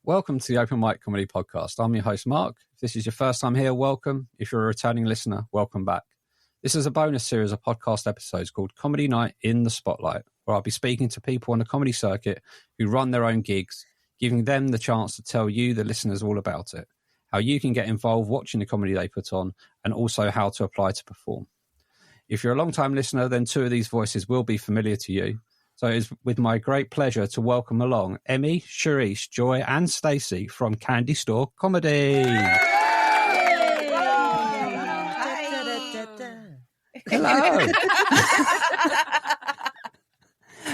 Welcome to the Open Mic Comedy Podcast. I'm your host, Marc. If this is your first time here, welcome. If you're a returning listener, welcome back. This is a bonus series of podcast episodes called Comedy Night in the Spotlight, where I'll be speaking to people on the comedy circuit who run their own gigs, giving them the chance to tell you, the listeners, all about it, how you can get involved watching the comedy they put on, and also how to apply to perform. If you're a long-time listener, then two of these voices will be familiar to you. So it's with my great pleasure to welcome along Emmy, Charisse, Joy and Stacey from Candy Store Comedy. Hello.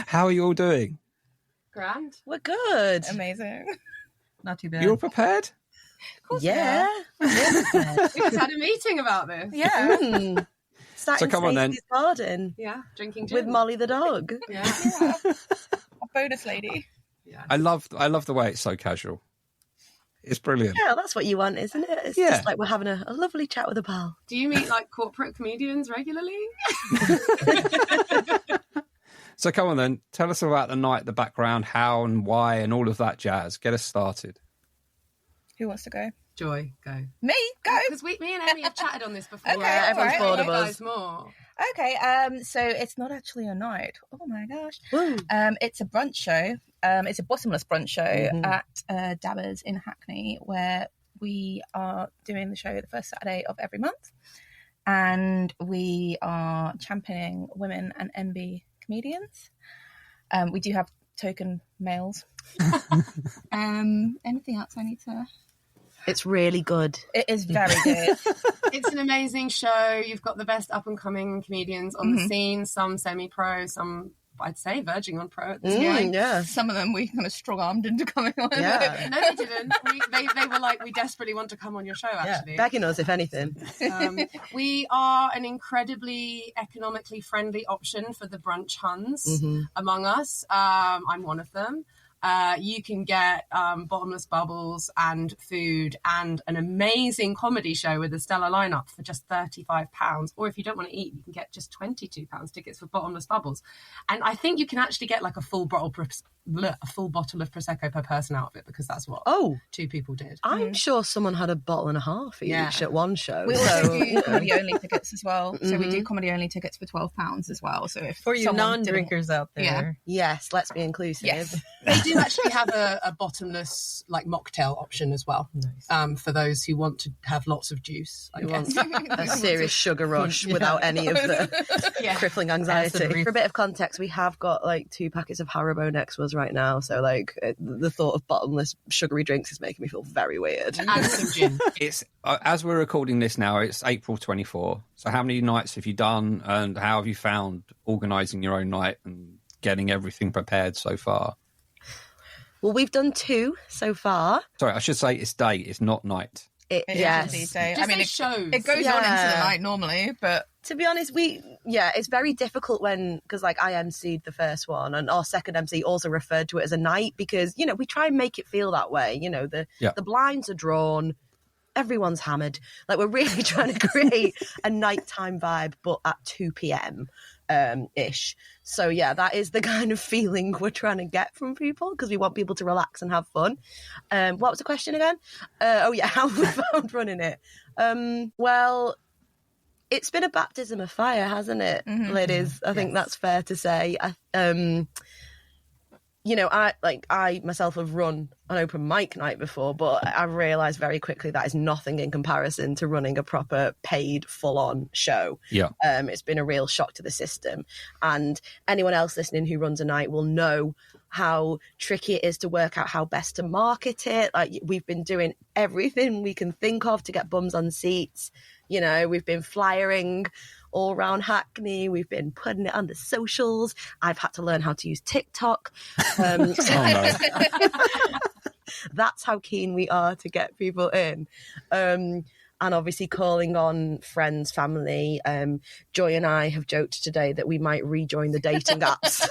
How are you all doing? Grand. We're good. Amazing. Not too bad. You all prepared? Of course Yeah. we just had a meeting about this. Yeah. Sat So in come on then. Stacey's garden Yeah. Drinking gin. with Molly the dog. Yeah. A bonus lady. Yeah. I love the way it's so casual. It's brilliant. Yeah, that's what you want, isn't it? It's Yeah. just like we're having a lovely chat with a pal. Do you meet like corporate comedians regularly? So come on then, tell us about the night, the background, how and why and all of that jazz. Get us started. Who wants to go? Joy, go. Me? Go. Because me and Emmy have chatted on this before. Okay, Yeah, everyone's alright. bored of You us. guys more. Okay, so it's not actually a night. Oh my gosh. Woo. It's a brunch show. It's a bottomless brunch show Mhm. at Dabbers in Hackney, where we are doing the show the first Saturday of every month. And we are championing women and MB comedians. We do have token males. Anything else I need to... It's really good. It is very good. It's an amazing show. You've got the best up-and-coming comedians on the scene, some semi-pro, some, I'd say, verging on pro at this point. Yeah. Some of them we kind of strong-armed into coming on. Yeah. No, they didn't. They were like, we desperately want to come on your show, actually. Yeah. Begging us, if anything. We are an incredibly economically friendly option for the brunch Huns among us. I'm one of them. You can get bottomless bubbles and food and an amazing comedy show with a stellar lineup for just £35. Or if you don't want to eat, you can get just £22 tickets for bottomless bubbles. And I think you can actually get like a full bottle of Prosecco per person out of it, because that's what two people did. I'm sure someone had a bottle and a half each at one show. We also do comedy-only tickets as well. So we do comedy-only tickets for £12 as well. So if for you someone non-drinkers out there. Yes, let's be inclusive. Yes. They do actually have a bottomless like mocktail option as well. Nice. For those who want to have lots of juice, I Who guess. wants a serious sugar rush without any of the crippling anxiety. For a bit of context, we have got like 2 packets of Haribo next to us right now. So like the thought of bottomless sugary drinks is making me feel very weird. And some gin. It's as we're recording this now, it's April 24. So how many nights have you done and how have you found organising your own night and getting everything prepared so far? Well, we've done 2 so far. Sorry, I should say it's day, it's not night. Yes. Indeed, so, Just say shows. it goes on into the night normally, but To be honest, it's very difficult because like I emceed the first one and our second MC also referred to it as a night because, you know, we try and make it feel that way. You know, the blinds are drawn, everyone's hammered. Like we're really trying to create a nighttime vibe, but at 2 p.m. Ish. So yeah, that is the kind of feeling we're trying to get from people because we want people to relax and have fun. What was the question again? How we found running it. Well, it's been a baptism of fire, hasn't it, ladies? I think that's fair to say. You know, I myself have run an open mic night before, but I've realised very quickly that is nothing in comparison to running a proper paid full-on show. Yeah. It's been a real shock to the system. And anyone else listening who runs a night will know how tricky it is to work out how best to market it. Like we've been doing everything we can think of to get bums on seats. You know, we've been flyering all around Hackney. We've been putting it on the socials. I've had to learn how to use TikTok. That's how keen we are to get people in. And obviously calling on friends, family. Joy and I have joked today that we might rejoin the dating apps.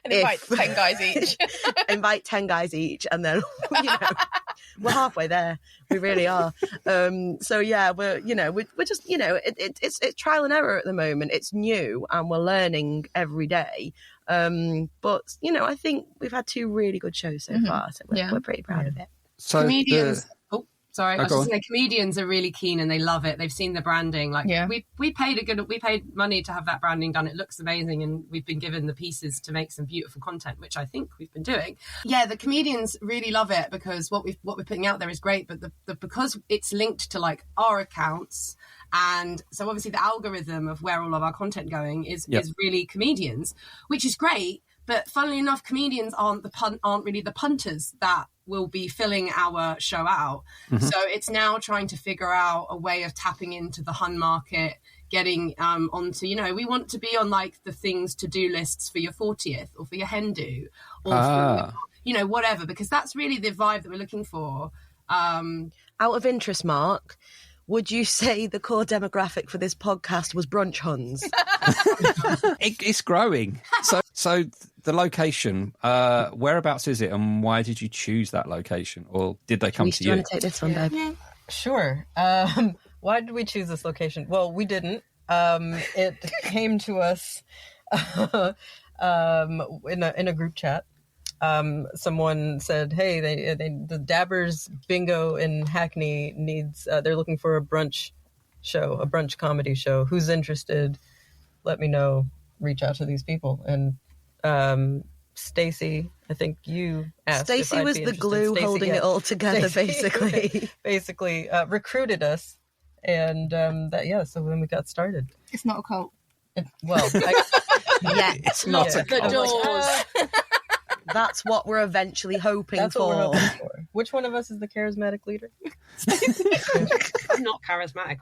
and invite 10 guys each. Invite 10 guys each, and then, you know, we're halfway there. We really are. So yeah, we're just, you know, it's trial and error at the moment. It's new and we're learning every day. But, you know, I think we've had 2 really good shows so far, so we're pretty proud of it. So comedians... Sorry, I was go just saying, comedians are really keen and they love it. They've seen the branding. Like we paid money to have that branding done. It looks amazing, and we've been given the pieces to make some beautiful content, which I think we've been doing. Yeah, the comedians really love it because what we're putting out there is great, but because it's linked to like our accounts, and so obviously the algorithm of where all of our content going is really comedians, which is great. But funnily enough, comedians aren't really the punters that will be filling our show out. So it's now trying to figure out a way of tapping into the Hun market, getting onto, you know, we want to be on like the things to do lists for your 40th or for your hen do or for, you know, whatever, because that's really the vibe that we're looking for. Out of interest, Mark, would you say the core demographic for this podcast was brunch Huns? It's growing. So the location, whereabouts is it, and why did you choose that location, or did they come to you? Do you want to take this one, babe? Yeah. Sure. Why did we choose this location? Well, we didn't. It came to us in a group chat. Someone said, "Hey, the Dabbers Bingo in Hackney needs. They're looking for a brunch comedy show. Who's interested? Let me know. Reach out to these people." And Stacey, I think you asked. Stacey was the glue holding it all together, basically. basically recruited us, and so then we got started. It's not a cult. It's not a cult. The doors. That's what we're eventually hoping for. What we're hoping for. Which one of us is the charismatic leader? I'm not charismatic.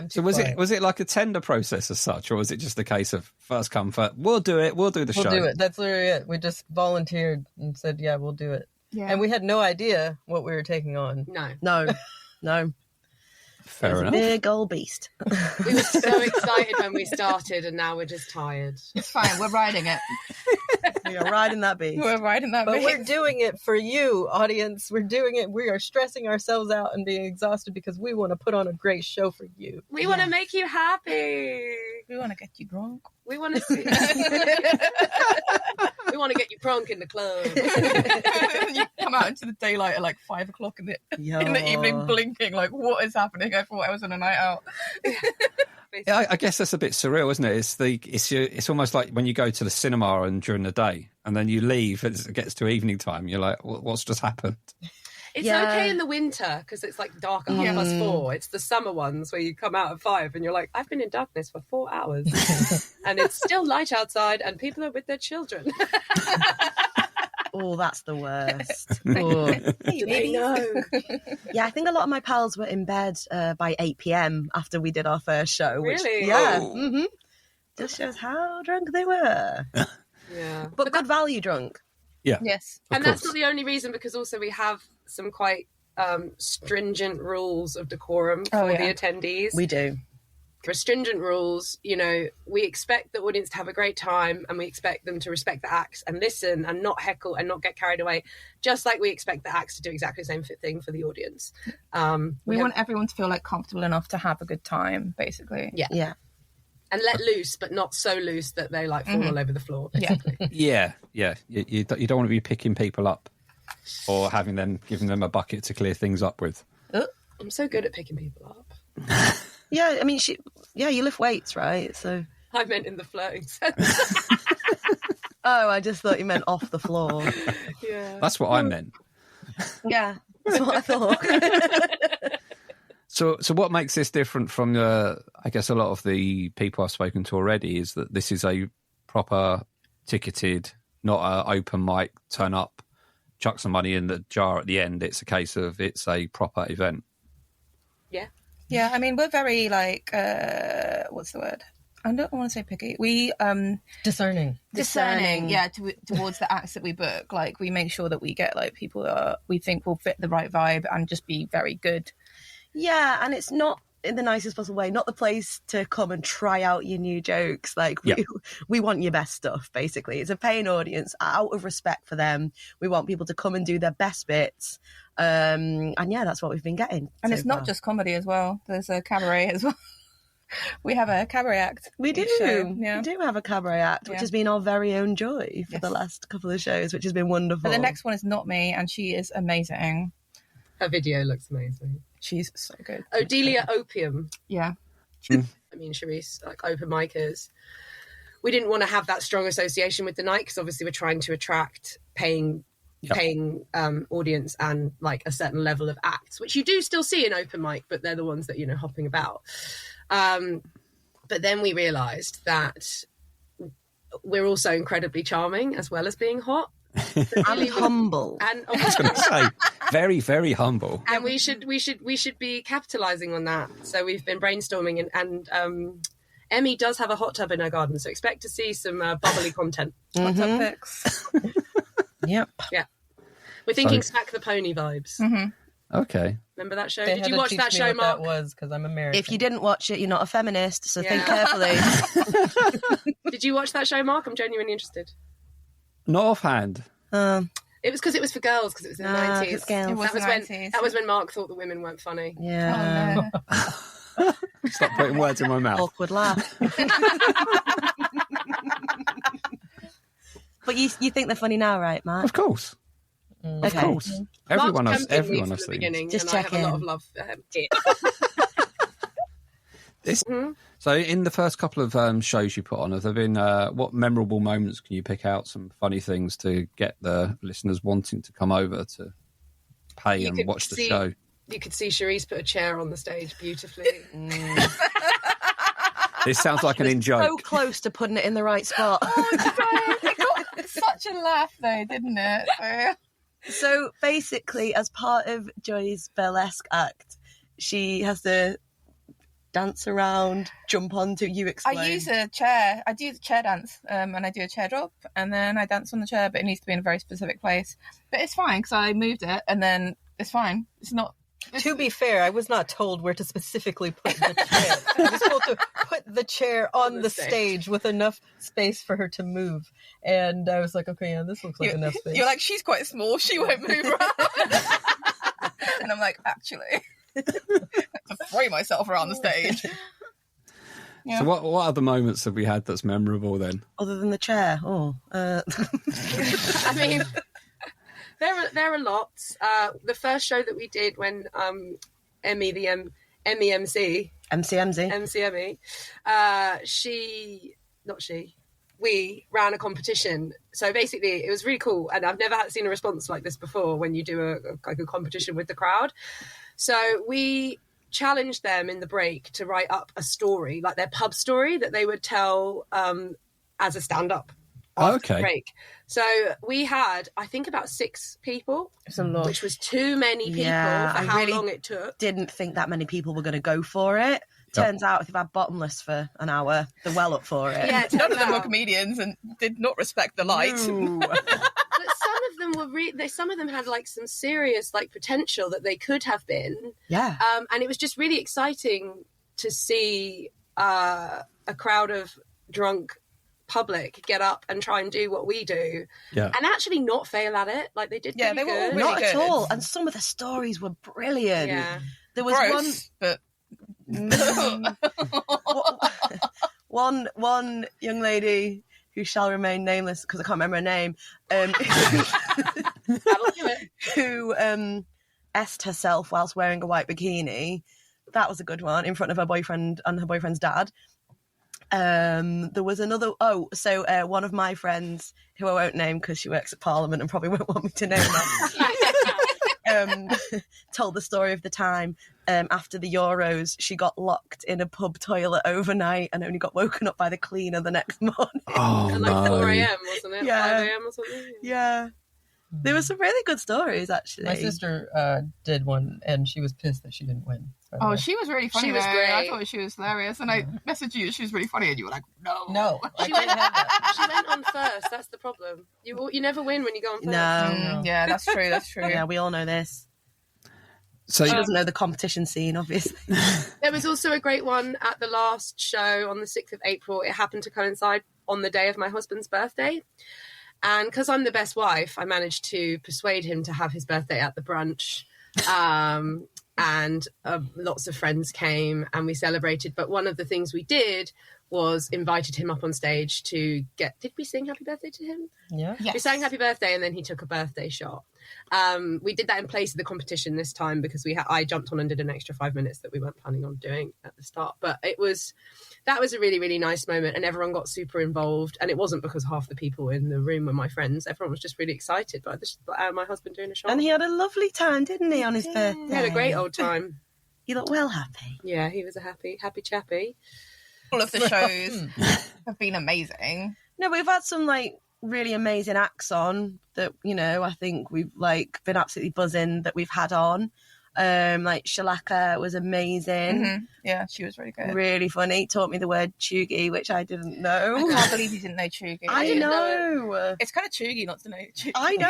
So was it like a tender process as such, or was it just a case of first come first? We'll do it. We'll do the show. We'll do it. That's literally it. We just volunteered and said, "Yeah, we'll do it." Yeah. And we had no idea what we were taking on. No. Fair enough. Big old beast. We were so excited when we started, and now we're just tired. It's fine. We're riding it. We are riding that beast. But we're doing it for you, audience. We're doing it. We are stressing ourselves out and being exhausted because we want to put on a great show for you. We want to make you happy. We want to get you drunk. We want to see. We want to get you drunk in the club. You come out into the daylight at like 5 o'clock in the evening, blinking like, what is happening? I thought I was on a night out. Yeah, I guess that's a bit surreal, isn't it? It's almost like when you go to the cinema and during the day, and then you leave as it gets to evening time. You're like, what's just happened? It's okay in the winter because it's like dark at 4:30. It's the summer ones where you come out at 5 and you're like, I've been in darkness for 4 hours and it's still light outside and people are with their children. Oh, that's the worst. I know. Yeah, I think a lot of my pals were in bed by 8 p.m. after we did our first show. Really? Yeah. Oh. Mm-hmm. Just shows how drunk they were. Yeah. But good value drunk. Yeah. Yes. And that's not the only reason, because also we have some quite stringent rules of decorum for the attendees. We do. For stringent rules, you know, we expect the audience to have a great time, and we expect them to respect the acts and listen and not heckle and not get carried away, just like we expect the acts to do exactly the same thing for the audience. We want everyone to feel like comfortable enough to have a good time, basically. Yeah. And let loose, but not so loose that they like fall all over the floor, basically. Yeah. You don't want to be picking people up or giving them a bucket to clear things up with. I'm so good at picking people up. Yeah, I mean, you lift weights, right? So I meant in the flirting sense. Oh, I just thought you meant off the floor. Yeah. That's what I meant. Yeah, that's what I thought. So what makes this different from I guess a lot of the people I've spoken to already is that this is a proper ticketed, not an open mic, turn up, chuck some money in the jar at the end. It's a case of it's a proper event. Yeah. Yeah, I mean, we're very like, what's the word? I don't want to say picky. We discerning. Yeah, towards the acts that we book. Like, we make sure that we get like people that we think will fit the right vibe and just be very good. Yeah, and it's not in the nicest possible way, not the place to come and try out your new jokes. Like, we want your best stuff, basically. It's a paying audience. Out of respect for them, we want people to come and do their best bits. And yeah, that's what we've been getting. And so it's not far. just comedy as well. There's a cabaret as well. We have a cabaret act. We do. Yeah. We do have a cabaret act, which has been our very own joy for the last couple of shows, which has been wonderful. But the next one is not me, and she is amazing. Her video looks amazing. She's so good. Odelia Opium. Yeah. I mean, Charisse, like open micers. We didn't want to have that strong association with the night because obviously we're trying to attract paying audience and like a certain level of acts, which you do still see in open mic, but they're the ones that, you know, hopping about. But then we realised that we're also incredibly charming as well as being hot. And humble. And I was going to say, very, very humble. And we should be capitalising on that. So we've been brainstorming, and Emmy does have a hot tub in her garden, so expect to see some bubbly content. Hot tub pics. Yep. Yeah. We're thinking Smack the Pony vibes. Mm-hmm. Okay. Remember that show? They Did you watch that show, Mark? That was because I'm American. If you didn't watch it, you're not a feminist, so think Yeah. carefully. Did you watch that show, Mark? I'm genuinely interested. Not offhand. It was because it was for girls, because it was in the 90s. it's girls. It was the 90s. That was when Mark thought the women weren't funny. Yeah. Oh, no. Stop putting words in my mouth. Awkward laugh. But you think they're funny now, right, Mark? Of course. Of Okay. course. Everyone Mark has campaigned me everyone from has the seen. beginning, Just and I have checking. a lot of love for him. So in the first couple of shows you put on, have there been what memorable moments can you pick out, some funny things to get the listeners wanting to come over to pay You and could watch the see- show? You could see Charisse put a chair on the stage beautifully. This sounds like an So in-joke. close to putting it in the right spot. It got such a laugh, though, didn't it? So basically, as part of Joy's burlesque act, she has to dance around, jump onto. You explain. I use a chair. I do the chair dance, and I do a chair drop, and then I dance on the chair, but it needs to be in a very specific place. But it's fine because I moved it, and then it's fine. It's not. To be fair, I was not told where to specifically put the chair. I was told to put the chair on the stage with enough space for her to move. And I was like, okay, yeah, this looks like enough space. You're like, she's quite small. She won't move around. And I'm like, actually, I have to throw myself around the stage. Yeah. So what other moments have we had that's memorable then? Other than the chair. I mean, there are lots. The first show that we did when Emmy, the MEMC, MCMZ. we ran a competition. So basically, it was really cool, and I've never seen a response like this before when you do a competition with the crowd. So we challenged them in the break to write up a story, like their pub story that they would tell as a stand-up. Okay. Break. So we had, I think, about 6 people, It's a lot. which was too many people Yeah, for I how really long it took. Didn't think that many people were going to go for it. Yep. Turns out if you've had bottomless for an hour, they're well up for it. Yeah, None of them were comedians and did not respect the light. No. But some of them were some of them had like some serious like potential that they could have been. Yeah. And it was just really exciting to see a crowd of drunk public get up and try and do what we do, and actually not fail at it. Like they did. Yeah, pretty they were all good. really Not at good. all. And some of the stories were brilliant. Yeah. There was Gross, but one young lady who shall remain nameless because I can't remember her name, That'll do it. who essed herself whilst wearing a white bikini. That was a good one, in front of her boyfriend and her boyfriend's dad. There was another. One of my friends, who I won't name because she works at Parliament and probably won't want me to name that, told the story of the time after the Euros, she got locked in a pub toilet overnight and only got woken up by the cleaner the next morning. Oh, At no. like 4 a.m, wasn't it? Yeah. 5 a.m. or something. Yeah. There were some really good stories, actually. My sister did one, and she was pissed that she didn't win. oh, she was really funny. She was though. great. I thought she was hilarious, and I messaged you. She was really funny, and you were like, "No, No, she went on first. That's the problem. You never win when you go on first. No. Yeah, that's true. That's true. Yeah, we all know this. So She doesn't know the competition scene, obviously. There was also a great one at the last show on the 6th of April. It happened to coincide on the day of my husband's birthday. And because I'm the best wife, I managed to persuade him to have his birthday at the brunch. and lots of friends came and we celebrated. But one of the things we did was invited him up on stage to did we sing happy birthday to him? Yeah. Yes. We sang happy birthday and then he took a birthday shot. We did that in place of the competition this time because I jumped on and did an extra 5 minutes that we weren't planning on doing at the start. But that was a really, really nice moment and everyone got super involved. And it wasn't because half the people in the room were my friends. Everyone was just really excited by my husband doing a shot. And he had a lovely time, didn't he, on his birthday? He had a great old time. He looked well happy. Yeah, he was a happy chappy. All of the shows have been amazing. No, we've had some really amazing acts on that, I think we've been absolutely buzzing that we've had on. Shalaka was amazing. Mm-hmm. Yeah, she was really good. Really funny. Taught me the word chuggy, which I didn't know. I can't believe you didn't know chuggy. I know. It's kind of chuggy not to know chuggy. I know.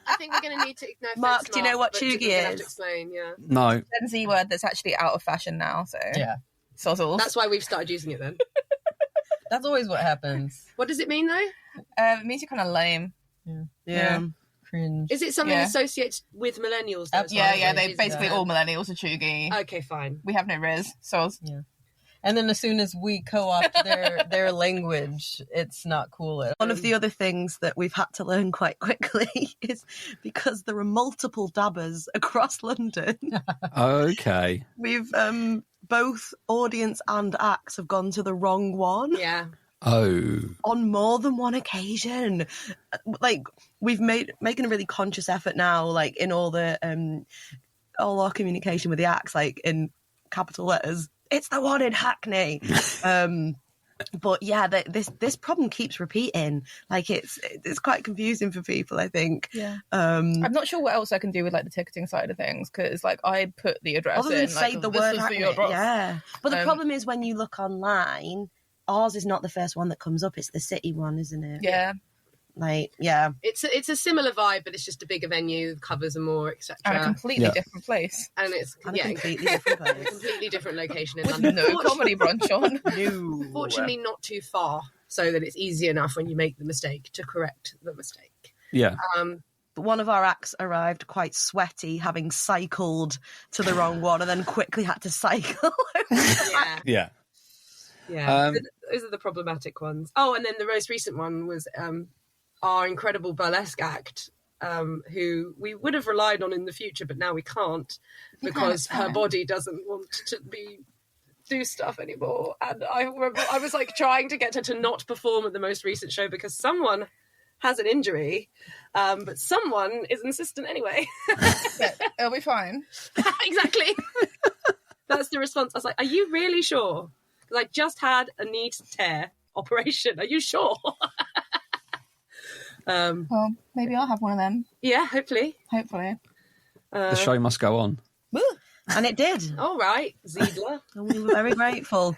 I think we're going to need to know. Mark, do you know what chuggy is? Have to explain, yeah. No. Gen Z word that's actually out of fashion now. So yeah. Sozzles. That's why we've started using it then. That's always what happens. What does it mean though? It means you're kind of lame. Yeah. Cringe. Is it something associated with millennials? Yeah. They basically all millennials are chuggy. Okay, fine. We have no riz. Soz. Yeah. And then as soon as we co-opt their language, it's not cool. One of the other things that we've had to learn quite quickly is because there are multiple dabbers across London. Okay. We've both audience and acts have gone to the wrong one. Yeah. Oh. On more than one occasion. We've making a really conscious effort now, in all our communication with the acts, in capital letters. It's the one in Hackney. But yeah, this problem keeps repeating. It's quite confusing for people, I think. Yeah. I'm not sure what else I can do with the ticketing side of things because I put the address other in. than say the word Hackney. Yeah. But the problem is when you look online, ours is not the first one that comes up. It's the city one, isn't it? Yeah. Yeah. It's a similar vibe, but it's just a bigger venue, covers are more, etc. And a completely different place. And it's a completely different place. A completely different location in With London. no comedy brunch on. No. Fortunately, not too far, so that it's easy enough when you make the mistake to correct the mistake. Yeah. But one of our acts arrived quite sweaty, having cycled to the wrong one, and then quickly had to cycle. Yeah. Yeah. Those are the problematic ones. Oh, and then the most recent one was our incredible burlesque act, who we would have relied on in the future, but now we can't because her body doesn't want to do stuff anymore. And I remember I was trying to get her to not perform at the most recent show because someone has an injury, but someone is insistent anyway. Yeah, it'll be fine. Exactly. That's the response. I was like, are you really sure? Because I just had a knee tear operation. Are you sure? Well, maybe I'll have one of them. Yeah, hopefully. The show must go on. And it did. All right, Ziegler. And we were very grateful.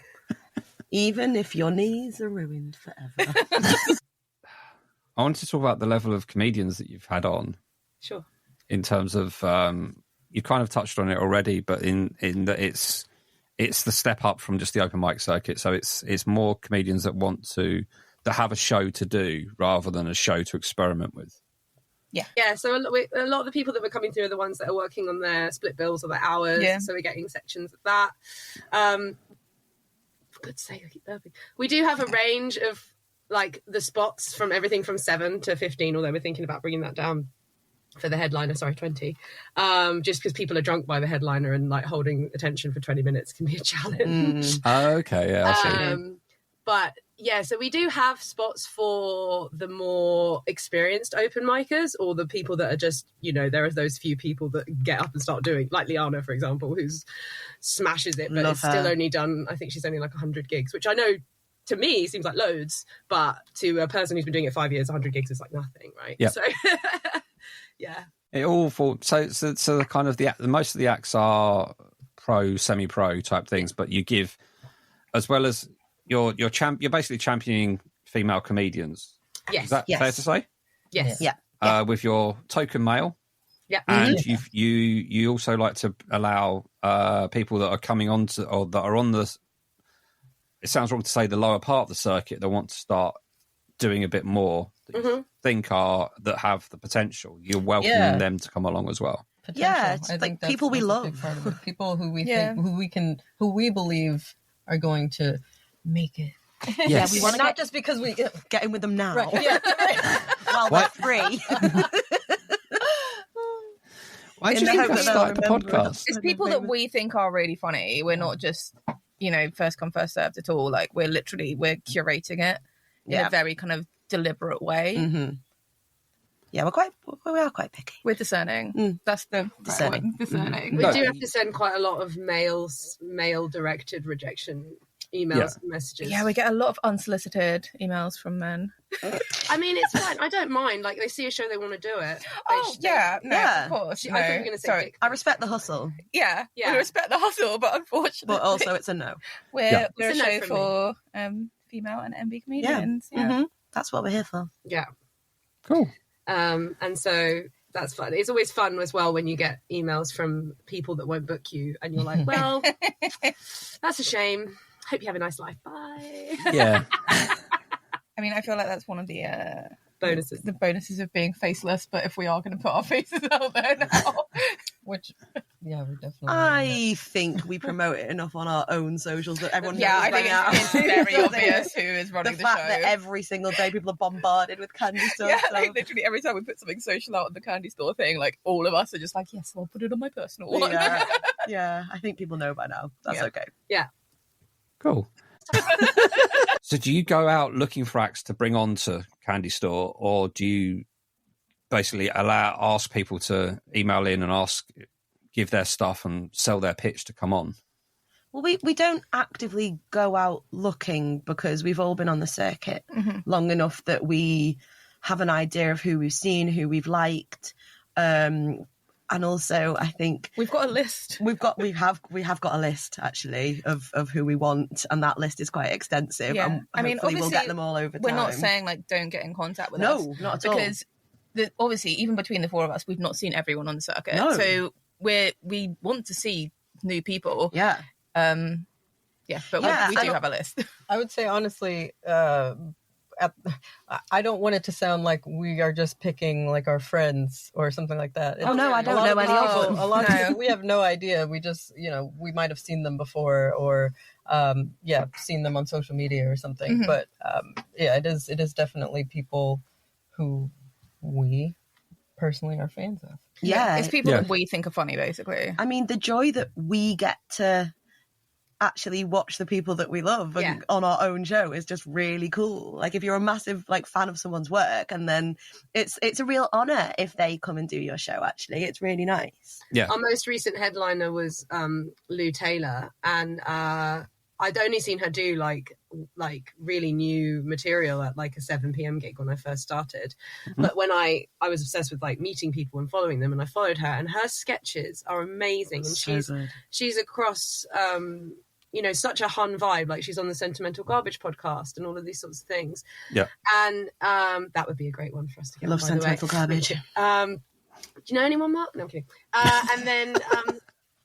Even if your knees are ruined forever. I wanted to talk about the level of comedians that you've had on. Sure. In terms of, you kind of touched on it already, but in that it's the step up from just the open mic circuit. So it's more comedians that that have a show to do rather than a show to experiment with. Yeah. So a lot of the people that were coming through are the ones that are working on their split bills or their hours. Yeah. So we're getting sections of that. For goodness sake, I keep burping. We do have a range of the spots from everything from 7 to 15, although we're thinking about bringing that down for the headliner, 20. Just because people are drunk by the headliner and holding attention for 20 minutes can be a challenge. Okay, yeah, I see. But yeah, so we do have spots for the more experienced open micers or the people that are just, there are those few people that get up and start doing, like Liana, for example, who smashes it, but it's still only done, I think she's only 100 gigs, which I know to me seems like loads, but to a person who's been doing it 5 years, 100 gigs is like nothing, right? Yeah. So, yeah. It all falls. So the kind of the most of the acts are pro, semi-pro type things, but you give, as well as you're basically championing female comedians. Yes. Is that fair to say? Yes. Yeah. With your token male. Yeah. And you also like to allow people that are coming on to, or that are on the, it sounds wrong to say the lower part of the circuit, that want to start doing a bit more, that you think that have the potential. You're welcoming them to come along as well. potential. Yeah, it's I like think that's, people we that's a love. big part of it. People who we Yeah. think, who we believe are going to make it. Yes. we And want to not just because we get in with them now. right. Yeah. While they're free. Why do In you the think hope I that started the they'll remember podcast? us. It's people that we think are really funny. We're not just, first come, first served at all. Like, we're curating it in a very kind of deliberate way. Mm-hmm. Yeah, we are quite picky. We're discerning. That's the Discerning. discerning. We No. do have to send quite a lot of male-directed rejection emails and messages. Yeah, we get a lot of unsolicited emails from men. I mean, it's fine. I don't mind. Like, they see a show, they want to do it. Of course. I thought you were going to say dick. I respect the hustle, Yeah, Yeah. we respect the hustle, but unfortunately, but also it's a no. we're It's a a no show from for female and MB comedians. Yeah. Mm-hmm. That's what we're here for. Yeah. Cool. And so that's fun. It's always fun as well when you get emails from people that won't book you and you're like, well, that's a shame. Hope you have a nice life. Bye. Yeah. I mean, I feel like that's one of the Bonuses. the bonuses of being faceless. But if we are going to put our faces out there now, Which, yeah, we're definitely. I think we promote it enough on our own socials that everyone knows I by think now. it's very obvious who is running the the fact show. that every single day people are bombarded with candy stuff. Yeah, so- like literally every time we put something social out on the candy store thing, like all of us are just like, yes, I'll put it on my personal one. yeah, yeah, I think people know by now. That's okay. Yeah. Cool. So do you go out looking for acts to bring on to Candy Store, or do you basically ask people to email in and give their stuff and sell their pitch to come on? Well, we don't actively go out looking because we've all been on the circuit long enough that we have an idea of who we've seen, who we've liked. And also, I think We've got a list. we have got a list actually of who we want, and that list is quite extensive. Yeah. And I mean, hopefully we'll obviously, get them all over time. We're not saying like don't get in contact with us. No, not at all. Because obviously, even between the four of us, we've not seen everyone on the circuit. No. So we want to see new people. Yeah. But Yeah, we do have a list. I would say honestly, I don't want it to sound like we are just picking like our friends or something like that. Oh no, I don't A lot know any of them. A lot of people, we have no idea. We just, we might have seen them before or, seen them on social media or something. Mm-hmm. But it is definitely people who we personally are fans of. Yeah. It's people that we think are funny, basically. I mean, the joy that we get to actually watch the people that we love and on our own show is just really cool. Like if you're a massive fan of someone's work, and then it's a real honor if they come and do your show. Actually, it's really nice. Yeah. Our most recent headliner was Lou Taylor, and I'd only seen her do like really new material at like a 7 p.m. gig when I first started. But when I was obsessed with like meeting people and following them, and I followed her, and her sketches are amazing, and she's across such a hun vibe. Like she's on the Sentimental Garbage podcast and all of these sorts of things. Yeah. And that would be a great one for us to get. Love on, Sentimental Garbage. Do you know anyone, Mark? No, I'm kidding. And then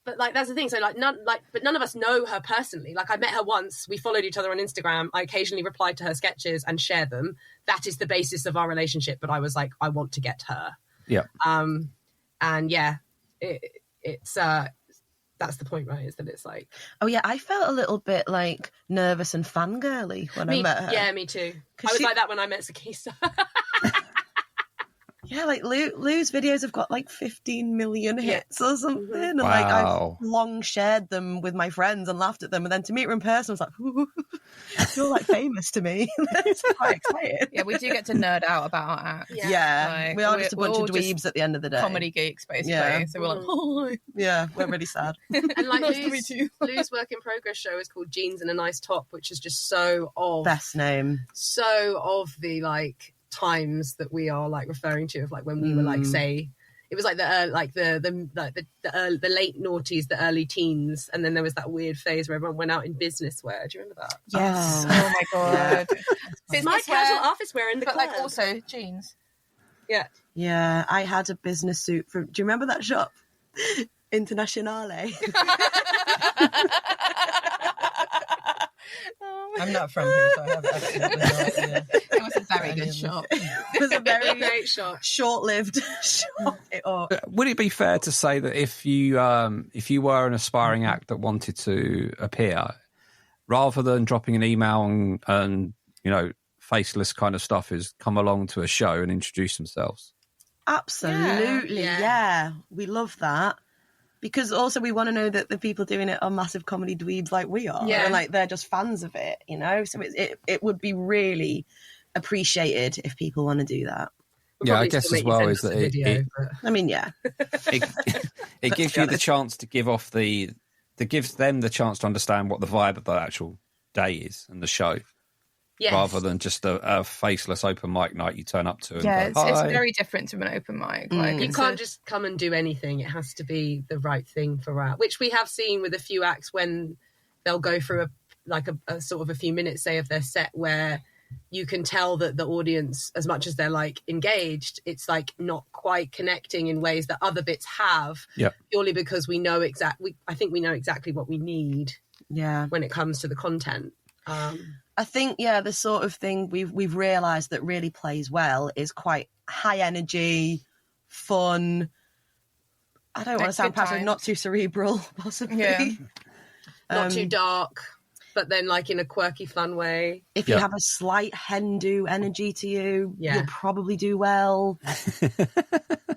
but like that's the thing. So like none of us know her personally. Like I met her once. We followed each other on Instagram. I occasionally replied to her sketches and share them. That is the basis of our relationship. But I was like, I want to get her. Yeah. And yeah, it's that's the point, right? Is that it's like, oh yeah, I felt a little bit like nervous and fangirly when I met her. Yeah, me too. I was like that when I met Sakisa. Yeah, like Lou's videos have got like 15 million hits or something. And Wow. like I've long shared them with my friends and laughed at them. And then to meet her in person, I was like, ooh, you're like famous to me. It's quite exciting. Yeah, we do get to nerd out about our act. Yeah. We are just a bunch of dweebs at the end of the day. Comedy geeks, basically. Yeah. So we're like, oh. Yeah, we're really sad. And like Nice to meet you. Lou's work in progress show is called Jeans and a Nice Top, which is just so of Best name. So of the like times that we are like referring to of like when we were like say it was like the late noughties, the early teens, and then there was that weird phase where everyone went out in business wear. Do you remember that? Yes. Oh my god. It's my casual office wear in the but club. like also jeans. Yeah. Yeah, I had a business suit from. Do you remember that shop, Internationale? I'm not from here, so I have absolutely no idea. It was a very good shot. It was a very Great shot. short-lived shot. Would it be fair to say that if you were an aspiring act that wanted to appear, rather than dropping an email and faceless kind of stuff, is come along to a show and introduce themselves? Absolutely, yeah. We love that. Because also we want to know that the people doing it are massive comedy dweebs like we are. Yeah. And like they're just fans of it, So it would be really appreciated if people want to do that. Yeah, I guess as well is that it gives you the chance to gives them the chance to understand what the vibe of the actual day is and the show. Yes. Rather than just a faceless open mic night you turn up to. And it's very different from an open mic. Like, you can't just come and do anything. It has to be the right thing for us, which we have seen with a few acts when they'll go through a sort of a few minutes, say, of their set where you can tell that the audience, as much as they're like engaged, it's like not quite connecting in ways that other bits have. Yeah. Purely because we know I think we know exactly what we need. Yeah. When it comes to the content. I think, the sort of thing we've realised that really plays well is quite high energy, fun. I don't want to sound passive, not too cerebral, possibly. Yeah. Not too dark, but then like in a quirky, fun way. If you have a slight hen-do energy to you, you'll probably do well.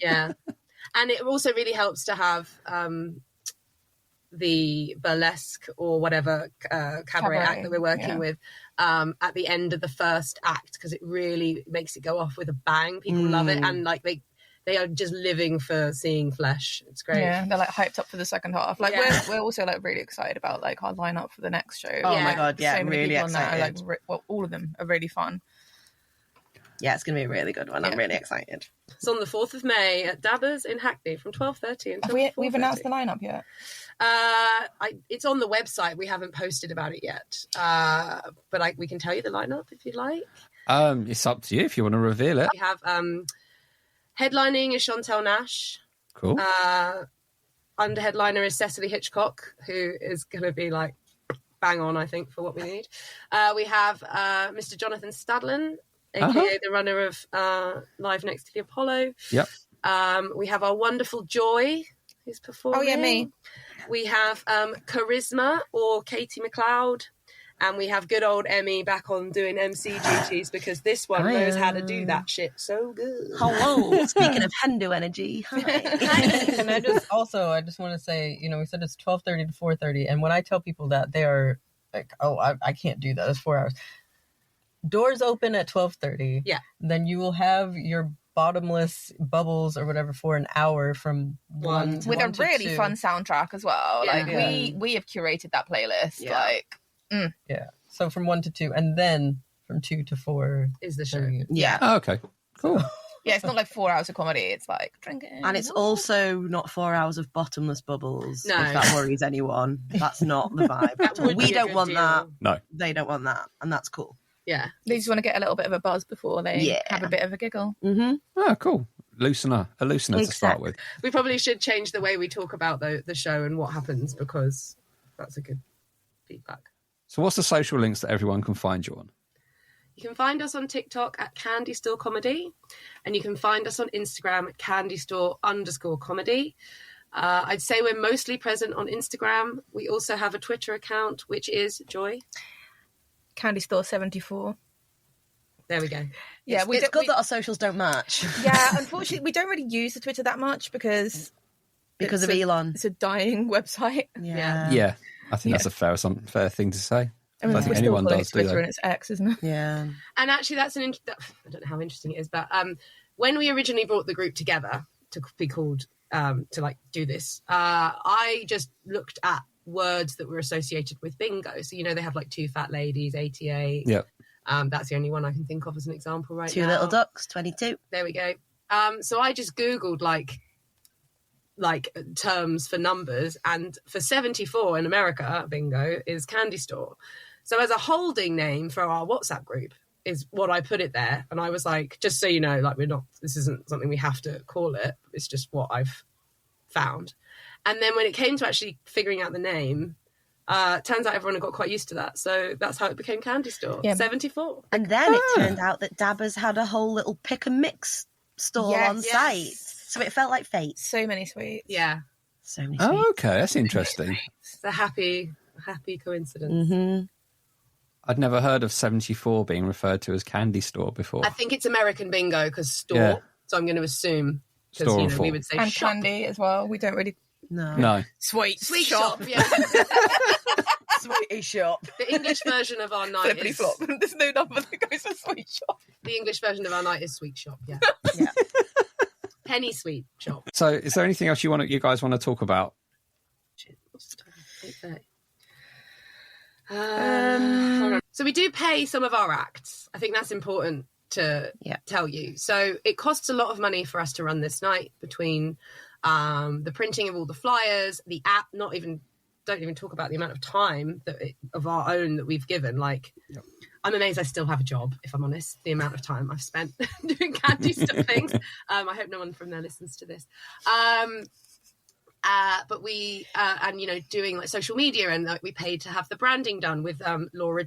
Yeah. And it also really helps to have the burlesque or whatever cabaret act that we're working with at the end of the first act, because it really makes it go off with a bang. People love it, and like they are just living for seeing flesh. It's great. Yeah, they're like hyped up for the second half. Like we're also like really excited about like our lineup for the next show. Oh my god, yeah, so many really people excited. On that are, all of them are really fun. Yeah, it's going to be a really good one. I'm really excited. It's on the 4th of May at Dabbers in Hackney from 12:30 until 4:30. We've announced the lineup yet? It's on the website. We haven't posted about it yet, but we can tell you the lineup if you'd like. It's up to you if you want to reveal it. We have headlining is Chantel Nash. Cool. Under headliner is Cecily Hitchcock, who is going to be like bang on, I think, for what we need. We have Mr. Jonathan Stadlin, aka the runner of Live Next to the Apollo. Yep. We have our wonderful Joy, who's performing. Oh yeah, me. We have Charisma or Katie McLeod, and we have good old Emmy back on doing MC duties, because this one knows how to do that shit so good. Hello. Speaking of hen-do energy, hi. And I just want to say, we said it's 12:30 to 4:30, and when I tell people that, they are like, "Oh, I can't do that. It's 4 hours." Doors open at 12:30. Yeah. Then you will have your bottomless bubbles or whatever for an hour from 1 to with 1 a to really 2. fun soundtrack as well. Yeah. Like we have curated that playlist. Yeah. Yeah. So from 1 to 2, and then from 2 to 4 is the show. Yeah. Oh, okay. Cool. Yeah, it's not like 4 hours of comedy. It's like drinking. And it's also not 4 hours of bottomless bubbles, No. if that worries anyone. That's not the vibe. That would We be a don't good want deal. that. No. They don't want that. And that's cool. Yeah. They just want to get a little bit of a buzz before they have a bit of a giggle. Mm-hmm. Oh, cool. A loosener to start with. We probably should change the way we talk about the show and what happens, because that's a good feedback. So what's the social links that everyone can find you on? You can find us on TikTok at Candy Store Comedy, and you can find us on Instagram at candystore_comedy. I'd say we're mostly present on Instagram. We also have a Twitter account, which is Joy. Candy Store 74. There we go. Yeah, It's good that our socials don't match. Yeah, unfortunately, we don't really use the Twitter that much because Because of Elon. It's a dying website. Yeah. I think that's a fair thing to say. I mean, I don't think we're anyone still does, do Twitter they? and it's X, isn't it? Yeah. And actually, that's I don't know how interesting it is, but when we originally brought the group together to be called to like do this, I just looked at words that were associated with bingo. So they have like 2 fat ladies, 88. Yeah. That's the only one I can think of as an example right 2 now. little ducks, 22. There we go. So I just Googled like terms for numbers, and for 74 in America, bingo is Candy Store. So as a holding name for our WhatsApp group is what I put it there. And I was like, just so you know, like this isn't something we have to call it. It's just what I've found. And then when it came to actually figuring out the name, Turns out everyone had got quite used to that. So that's how it became Candy Store. Yeah. 74. And then it turned out that Dabbers had a whole little pick and mix stall on site. So it felt like fate. So many sweets. Yeah. So many sweets. Oh, okay. That's interesting. It's a happy coincidence. Mm-hmm. I'd never heard of 74 being referred to as Candy Store before. I think it's American bingo because store. So I'm going to assume. Store we would say and shop. candy as well. We don't really... No. Sweet shop. Yeah. Sweetie shop. The English version of our night Flippity is... flop. There's no number that goes for sweet shop. The English version of our night is sweet shop, yeah. Penny sweet shop. So is there anything else you guys want to talk about? What's the time? Hold on. So we do pay some of our acts. I think that's important to tell you. So it costs a lot of money for us to run this night between the printing of all the flyers, the app, don't even talk about the amount of time of our own that we've given. Like, I'm amazed I still have a job, if I'm honest, the amount of time I've spent doing Candy Store things. I hope no one from there listens to this. But we, doing like social media, and we paid to have the branding done with Laura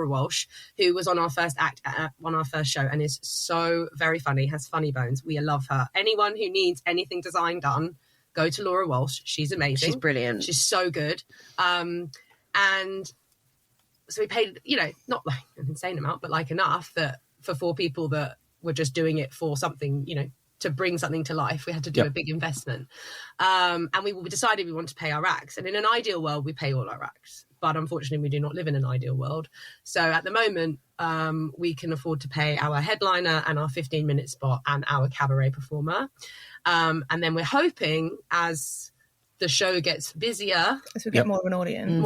Walsh, who was on our first act, on our first show, and is so very funny, has funny bones. We love her. Anyone who needs anything design done, go to Laura Walsh. She's amazing. She's brilliant. She's so good. And so we paid, not like an insane amount, but like enough that for 4 people that were just doing it for something, to bring something to life, we had to do a big investment. And we decided we wanted to pay our acts. And in an ideal world, we pay all our acts. But unfortunately, we do not live in an ideal world. So at the moment, we can afford to pay our headliner and our 15-minute spot and our cabaret performer. And then we're hoping, as the show gets busier, as we get more of an audience,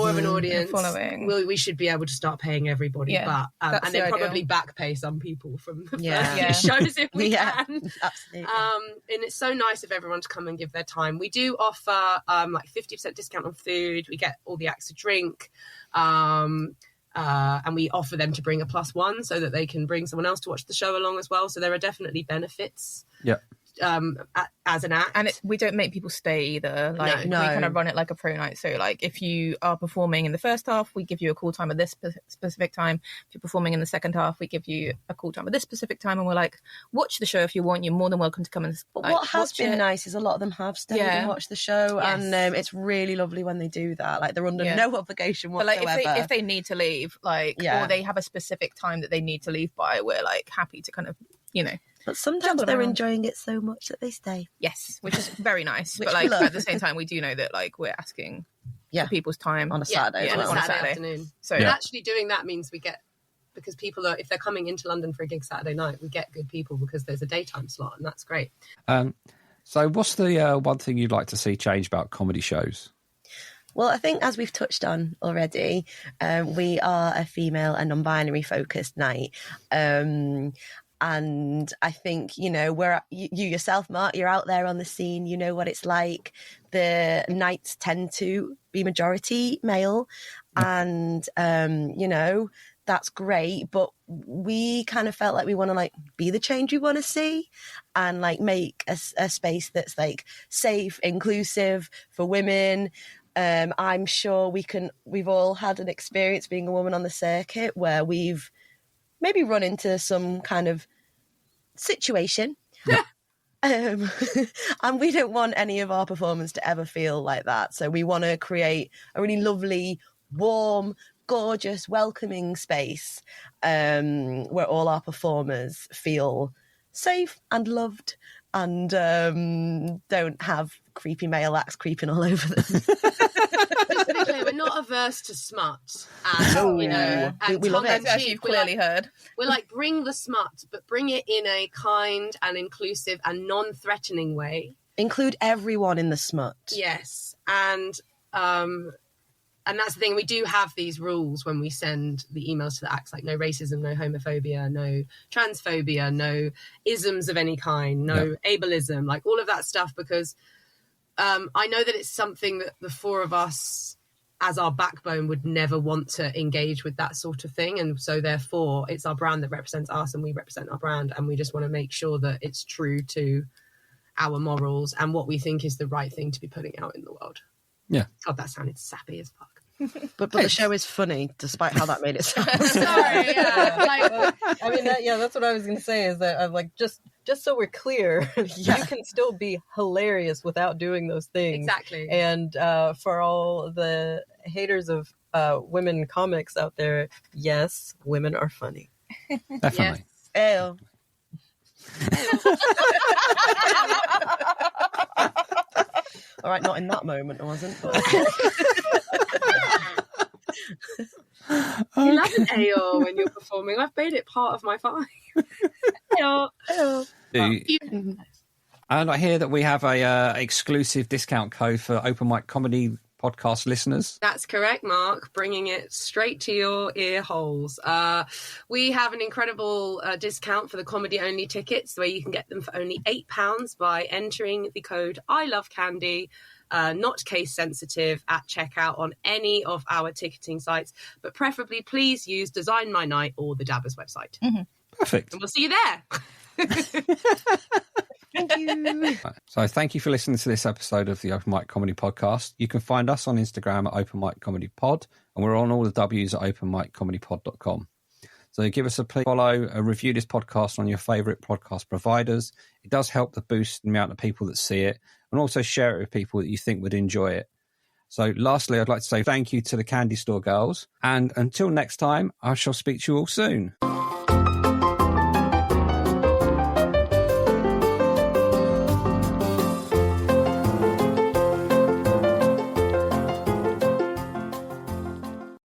following, we should be able to start paying everybody. Yeah, but and then probably back pay some people from the first few shows if we can. Absolutely. And it's so nice of everyone to come and give their time. We do offer like 50% discount on food. We get all the acts a drink. And we offer them to bring a +1 so that they can bring someone else to watch the show along as well. So there are definitely benefits. Yeah. As an act, and we don't make people stay either. Like no. We kind of run it like a pro night. So like if you are performing in the first half, we give you a call time at this specific time. If you're performing in the second half, we give you a call time at this specific time, and we're like, watch the show if you want. You're more than welcome to come and. But what has been nice is a lot of them have stayed and watched the show, and it's really lovely when they do that. Like they're under no obligation whatsoever. But like if they need to leave, or they have a specific time that they need to leave by, we're like happy to kind of But sometimes they're enjoying it so much that they stay. Yes, which is very nice. But like at the same time, we do know that like we're asking for people's time on a Saturday, on a Saturday afternoon. So actually doing that means we get, because people if they're coming into London for a gig Saturday night, we get good people because there's a daytime slot, and that's great. So what's the one thing you'd like to see change about comedy shows? Well, I think as we've touched on already, we are a female and non-binary focused night. And I think, you yourself, Mark, you're out there on the scene, you know what it's like. The nights tend to be majority male and, that's great. But we kind of felt like we want to like be the change we want to see and like make a space that's like safe, inclusive for women. I'm sure we've all had an experience being a woman on the circuit where we've maybe run into some kind of situation. And we don't want any of our performers to ever feel like that. So we want to create a really lovely, warm, gorgeous, welcoming space where all our performers feel safe and loved and don't have creepy male acts creeping all over them. Just to be clear, we're not averse to smut. And, and we love it. As you've clearly heard. We're like, bring the smut, but bring it in a kind and inclusive and non-threatening way. Include everyone in the smut. Yes. And that's the thing. We do have these rules when we send the emails to the acts, like no racism, no homophobia, no transphobia, no isms of any kind, no ableism, like all of that stuff, because I know that it's something that the 4 of us as our backbone would never want to engage with that sort of thing. And so therefore it's our brand that represents us and we represent our brand. And we just want to make sure that it's true to our morals and what we think is the right thing to be putting out in the world. Yeah. God, that sounded sappy as fuck. But the show is funny, despite how that made it sound. Sorry, yeah. I mean, that's what I was going to say, is that I'm like, just so we're clear, you can still be hilarious without doing those things. Exactly. And for all the haters of women comics out there, yes, women are funny. Definitely. Yes. Ew. All right, not in that moment, I wasn't. But... You love an AO when you're performing. I've made it part of my vibe. AO. And I hear that we have a exclusive discount code for Open Mic Comedy podcast listeners. That's correct, Mark. Bringing it straight to your ear holes. We have an incredible discount for the comedy-only tickets, where you can get them for only £8 by entering the code I Love Candy, not case sensitive, at checkout on any of our ticketing sites. But preferably, please use Design My Night or the Dabbers website. Mm-hmm. Perfect. And we'll see you there. Thank you. So thank you for listening to this episode of the Open Mic Comedy Podcast. You can find us on Instagram at Open Mic Comedy Pod, and we're on all the W's at openmiccomedypod.com. So give us a follow, review this podcast on your favourite podcast providers. It does help to boost the amount of people that see it, and also share it with people that you think would enjoy it. So lastly, I'd like to say thank you to the Candy Store girls, and until next time, I shall speak to you all soon.